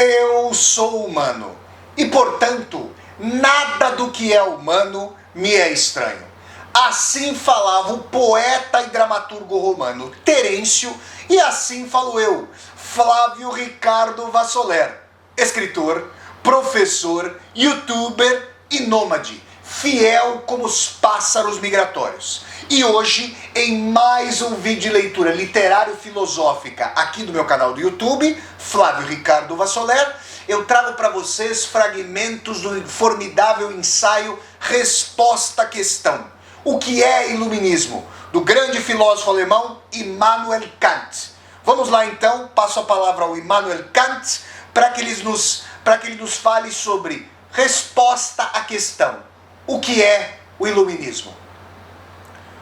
Eu sou humano e, portanto, nada do que é humano me é estranho. Assim falava o poeta e dramaturgo romano Terêncio, e assim falo eu, Flávio Ricardo Vassoler, escritor, professor, youtuber e nômade, fiel como os pássaros migratórios. E hoje, em mais um vídeo de leitura literário-filosófica aqui do meu canal do YouTube, Flávio Ricardo Vassoler, eu trago para vocês fragmentos do formidável ensaio Resposta à Questão. O que é iluminismo? Do grande filósofo alemão Immanuel Kant. Vamos lá então, passo a palavra ao Immanuel Kant para que ele nos fale sobre resposta à questão. O que é o iluminismo?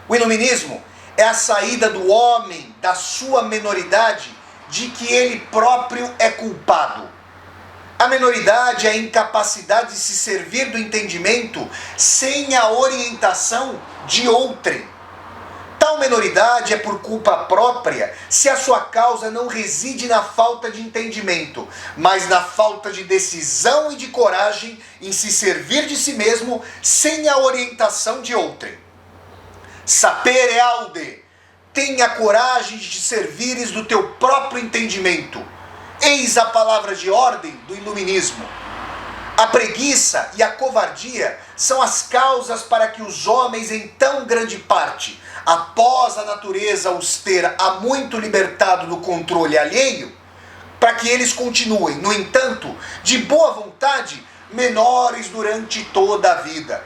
O iluminismo é a saída do homem da sua menoridade de que ele próprio é culpado. A menoridade é a incapacidade de se servir do entendimento sem a orientação de outrem. Tal menoridade é por culpa própria se a sua causa não reside na falta de entendimento, mas na falta de decisão e de coragem em se servir de si mesmo sem a orientação de outrem. Sapere aude, tenha coragem de te servires do teu próprio entendimento. Eis a palavra de ordem do iluminismo. A preguiça e a covardia são as causas para que os homens, em tão grande parte, após a natureza os ter há muito libertado do controle alheio, para que eles continuem, no entanto, de boa vontade, menores durante toda a vida.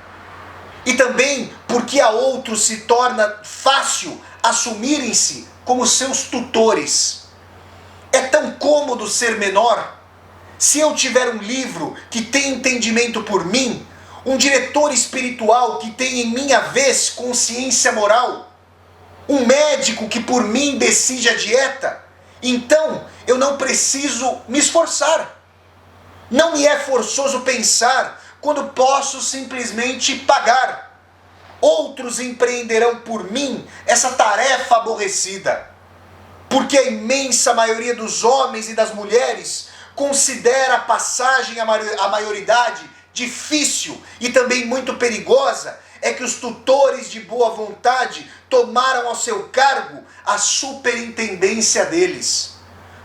E também porque a outros se torna fácil assumirem-se como seus tutores. É tão cômodo ser menor. Se eu tiver um livro que tem entendimento por mim, um diretor espiritual que tem em minha vez consciência moral, um médico que por mim decide a dieta, então eu não preciso me esforçar. Não me é forçoso pensar quando posso simplesmente pagar. Outros empreenderão por mim essa tarefa aborrecida. Porque a imensa maioria dos homens e das mulheres considera a passagem à maioridade difícil e também muito perigosa, é que os tutores de boa vontade tomaram ao seu cargo a superintendência deles.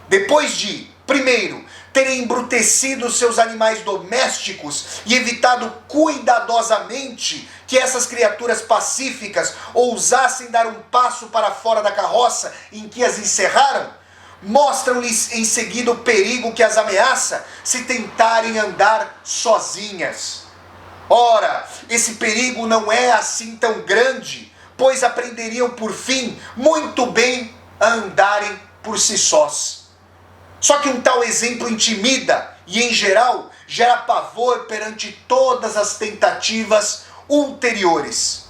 Depois de, primeiro, terem embrutecido seus animais domésticos e evitado cuidadosamente que essas criaturas pacíficas ousassem dar um passo para fora da carroça em que as encerraram, mostram-lhes em seguida o perigo que as ameaça se tentarem andar sozinhas. Ora, esse perigo não é assim tão grande, pois aprenderiam por fim muito bem a andarem por si sós. Só que um tal exemplo intimida e, em geral, gera pavor perante todas as tentativas ulteriores.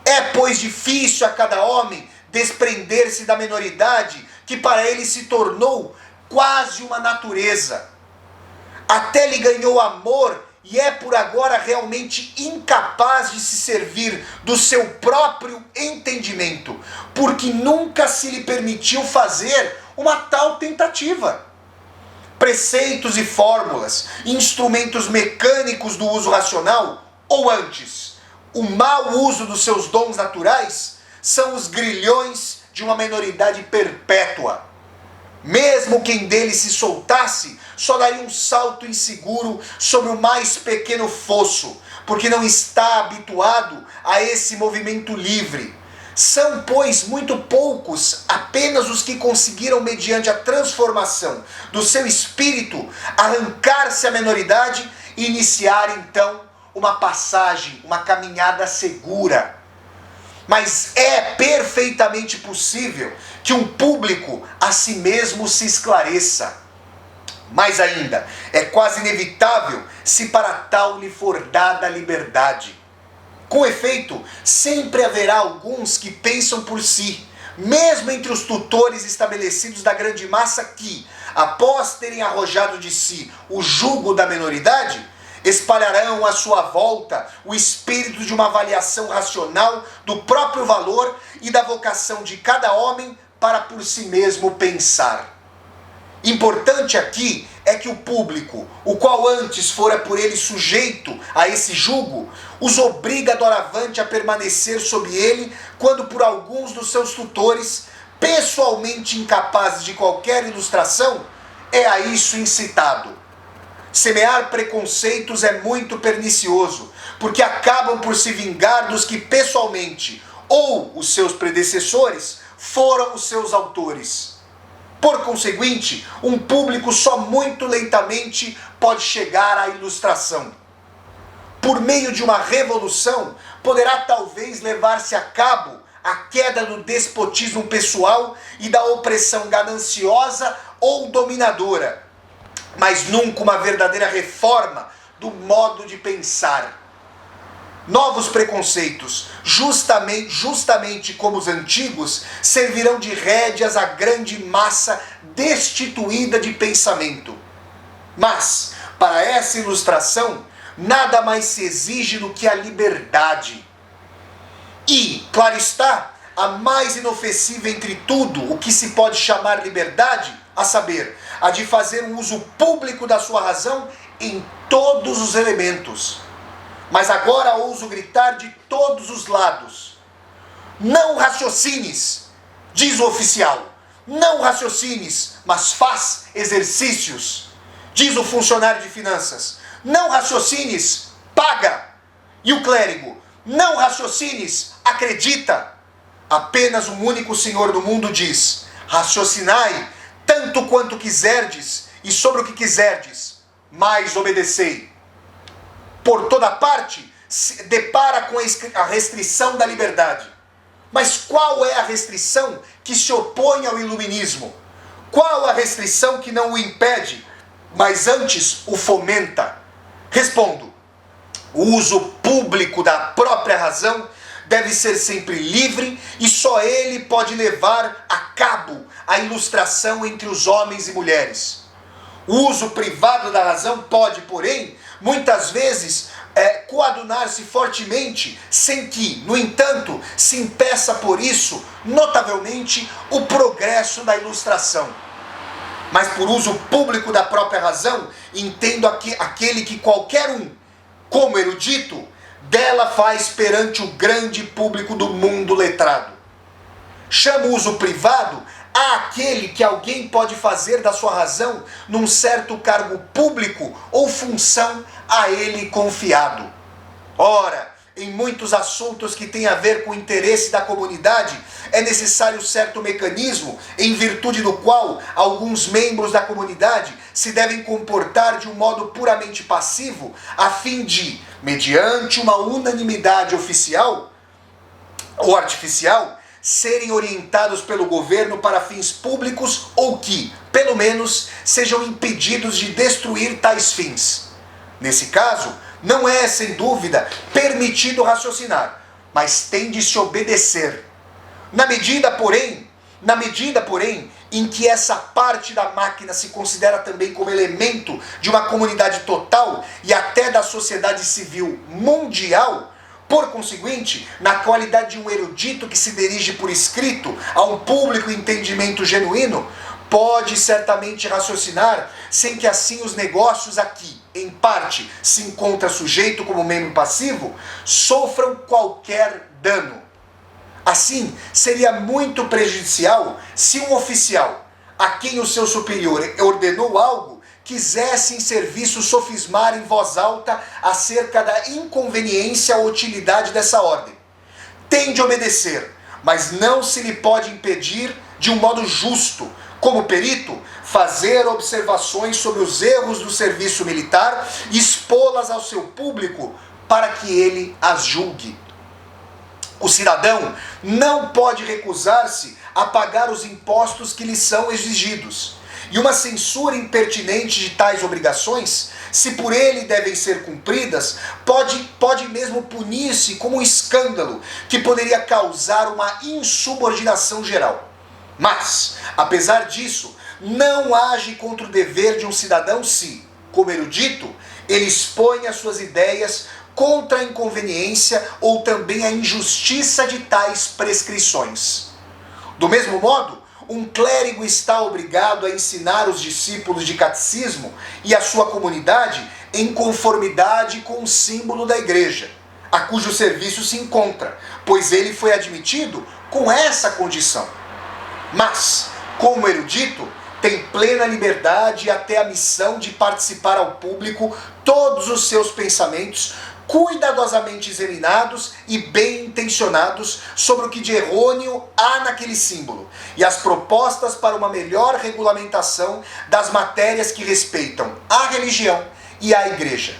É, pois, difícil a cada homem desprender-se da menoridade que para ele se tornou quase uma natureza. Até lhe ganhou amor e é por agora realmente incapaz de se servir do seu próprio entendimento, porque nunca se lhe permitiu fazer uma tal tentativa. Preceitos e fórmulas, instrumentos mecânicos do uso racional, ou antes, o mau uso dos seus dons naturais, são os grilhões de uma menoridade perpétua. Mesmo quem dele se soltasse, só daria um salto inseguro sobre o mais pequeno fosso, porque não está habituado a esse movimento livre. São, pois, muito poucos apenas os que conseguiram, mediante a transformação do seu espírito, arrancar-se à menoridade e iniciar, então, uma passagem, uma caminhada segura. Mas é perfeitamente possível que um público a si mesmo se esclareça. Mais ainda, é quase inevitável se para tal lhe for dada a liberdade. Com efeito, sempre haverá alguns que pensam por si, mesmo entre os tutores estabelecidos da grande massa que, após terem arrojado de si o jugo da menoridade, espalharão à sua volta o espírito de uma avaliação racional do próprio valor e da vocação de cada homem para por si mesmo pensar. Importante aqui é que o público, o qual antes fora por ele sujeito a esse jugo, os obriga doravante a permanecer sob ele, quando por alguns dos seus tutores, pessoalmente incapazes de qualquer ilustração, é a isso incitado. Semear preconceitos é muito pernicioso, porque acabam por se vingar dos que pessoalmente, ou os seus predecessores, foram os seus autores. Por conseguinte, um público só muito lentamente pode chegar à ilustração. Por meio de uma revolução, poderá talvez levar-se a cabo a queda do despotismo pessoal e da opressão gananciosa ou dominadora, mas nunca uma verdadeira reforma do modo de pensar. Novos preconceitos, justamente como os antigos, servirão de rédeas à grande massa destituída de pensamento. Mas, para essa ilustração, nada mais se exige do que a liberdade. E, claro está, a mais inofensiva entre tudo o que se pode chamar liberdade, a saber, a de fazer um uso público da sua razão em todos os elementos. Mas agora ouso gritar de todos os lados: não raciocines, diz o oficial. Não raciocines, mas faz exercícios, diz o funcionário de finanças. Não raciocines, paga. E o clérigo: não raciocines, acredita. Apenas um único Senhor do mundo diz: raciocinai tanto quanto quiserdes, e sobre o que quiserdes, mas obedecei. Por toda parte, se depara com a restrição da liberdade. Mas qual é a restrição que se opõe ao iluminismo? Qual a restrição que não o impede, mas antes o fomenta? Respondo: o uso público da própria razão deve ser sempre livre e só ele pode levar a cabo a ilustração entre os homens e mulheres. O uso privado da razão pode, porém, muitas vezes coadunar-se fortemente, sem que, no entanto, se impeça por isso, notavelmente, o progresso da ilustração. Mas por uso público da própria razão, entendo aquele que qualquer um, como erudito, dela faz perante o grande público do mundo letrado. Chamo o uso privado àquele que alguém pode fazer da sua razão num certo cargo público ou função a ele confiado. Ora, em muitos assuntos que têm a ver com o interesse da comunidade, é necessário certo mecanismo em virtude do qual alguns membros da comunidade se devem comportar de um modo puramente passivo, a fim de, mediante uma unanimidade oficial ou artificial, serem orientados pelo governo para fins públicos ou que, pelo menos, sejam impedidos de destruir tais fins. Nesse caso, não é, sem dúvida, permitido raciocinar, mas tem de se obedecer. Na medida, porém, em que essa parte da máquina se considera também como elemento de uma comunidade total e até da sociedade civil mundial, por conseguinte, na qualidade de um erudito que se dirige por escrito a um público entendimento genuíno, pode certamente raciocinar sem que assim os negócios aqui, em parte, se encontra sujeito como membro passivo, sofram qualquer dano. Assim, seria muito prejudicial se um oficial, a quem o seu superior ordenou algo, quisesse em serviço sofismar em voz alta acerca da inconveniência ou utilidade dessa ordem. Tem de obedecer, mas não se lhe pode impedir de um modo justo, como perito, fazer observações sobre os erros do serviço militar e expô-las ao seu público para que ele as julgue. O cidadão não pode recusar-se a pagar os impostos que lhe são exigidos. E uma censura impertinente de tais obrigações, se por ele devem ser cumpridas, pode mesmo punir-se como um escândalo que poderia causar uma insubordinação geral. Mas, apesar disso, não age contra o dever de um cidadão se, como erudito, ele expõe as suas ideias contra a inconveniência ou também a injustiça de tais prescrições. Do mesmo modo, um clérigo está obrigado a ensinar os discípulos de catecismo e a sua comunidade em conformidade com o símbolo da igreja, a cujo serviço se encontra, pois ele foi admitido com essa condição. Mas, como erudito, tem plena liberdade e até a missão de participar ao público todos os seus pensamentos cuidadosamente examinados e bem intencionados sobre o que de errôneo há naquele símbolo e as propostas para uma melhor regulamentação das matérias que respeitam a religião e a igreja.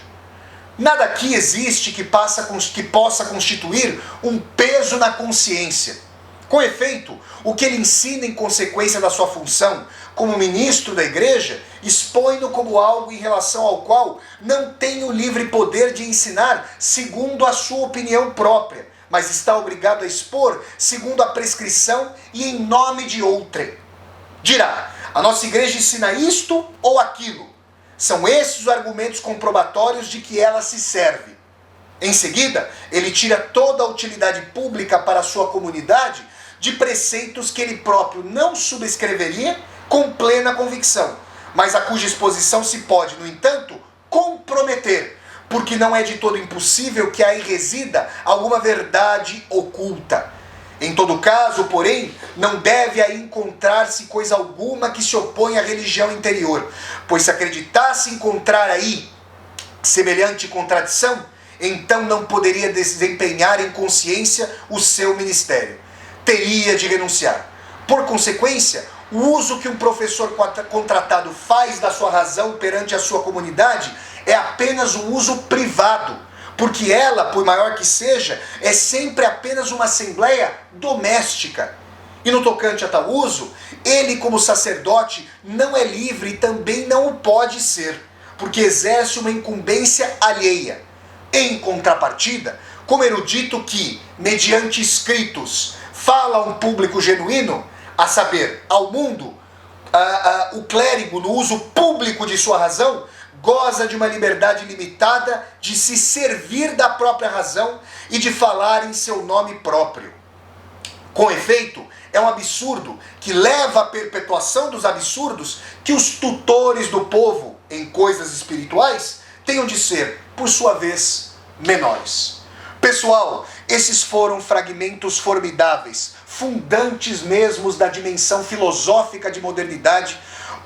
Nada aqui existe que possa constituir um peso na consciência. Com efeito, o que ele ensina em consequência da sua função como ministro da igreja, expõe-no como algo em relação ao qual não tem o livre poder de ensinar segundo a sua opinião própria, mas está obrigado a expor segundo a prescrição e em nome de outrem. Dirá, a nossa igreja ensina isto ou aquilo. São esses os argumentos comprobatórios de que ela se serve. Em seguida, ele tira toda a utilidade pública para a sua comunidade de preceitos que ele próprio não subscreveria com plena convicção, mas a cuja exposição se pode, no entanto, comprometer, porque não é de todo impossível que aí resida alguma verdade oculta. Em todo caso, porém, não deve aí encontrar-se coisa alguma que se oponha à religião interior, pois se acreditasse encontrar aí semelhante contradição, então não poderia desempenhar em consciência o seu ministério. Teria de renunciar. Por consequência, o uso que um professor contratado faz da sua razão perante a sua comunidade é apenas um uso privado, porque ela, por maior que seja, é sempre apenas uma assembleia doméstica. E no tocante a tal uso, ele como sacerdote não é livre e também não o pode ser, porque exerce uma incumbência alheia. Em contrapartida, como erudito que, mediante escritos, fala a um público genuíno, a saber, ao mundo, o clérigo, no uso público de sua razão, goza de uma liberdade limitada de se servir da própria razão e de falar em seu nome próprio. Com efeito, é um absurdo que leva à perpetuação dos absurdos que os tutores do povo em coisas espirituais tenham de ser, por sua vez, menores. Pessoal, esses foram fragmentos formidáveis, fundantes mesmos da dimensão filosófica de modernidade,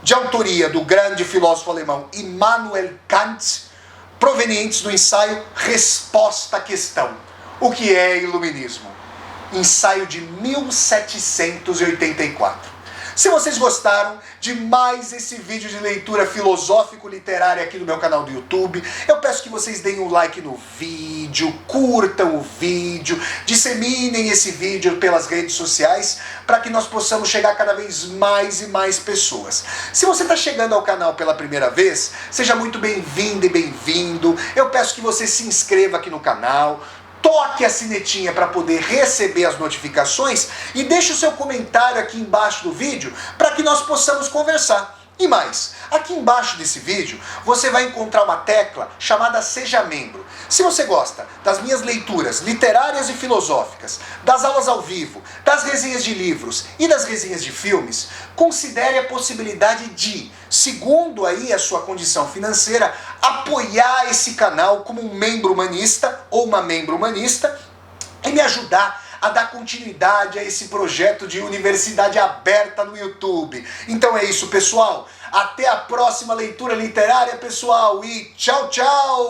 de autoria do grande filósofo alemão Immanuel Kant, provenientes do ensaio Resposta à Questão: o que é iluminismo? Ensaio de 1784. Se vocês gostaram de mais esse vídeo de leitura filosófico-literária aqui no meu canal do YouTube, eu peço que vocês deem um like no vídeo, curtam o vídeo, disseminem esse vídeo pelas redes sociais para que nós possamos chegar a cada vez mais e mais pessoas. Se você está chegando ao canal pela primeira vez, seja muito bem-vindo e bem-vindo. Eu peço que você se inscreva aqui no canal, toque a sinetinha para poder receber as notificações e deixe o seu comentário aqui embaixo do vídeo para que nós possamos conversar. E mais, aqui embaixo desse vídeo você vai encontrar uma tecla chamada Seja Membro. Se você gosta das minhas leituras literárias e filosóficas, das aulas ao vivo, das resenhas de livros e das resenhas de filmes, considere a possibilidade de, segundo aí a sua condição financeira, apoiar esse canal como um membro humanista ou uma membro humanista e me ajudar a dar continuidade a esse projeto de universidade aberta no YouTube. Então é isso, pessoal. Até a próxima leitura literária, pessoal, e tchau, tchau!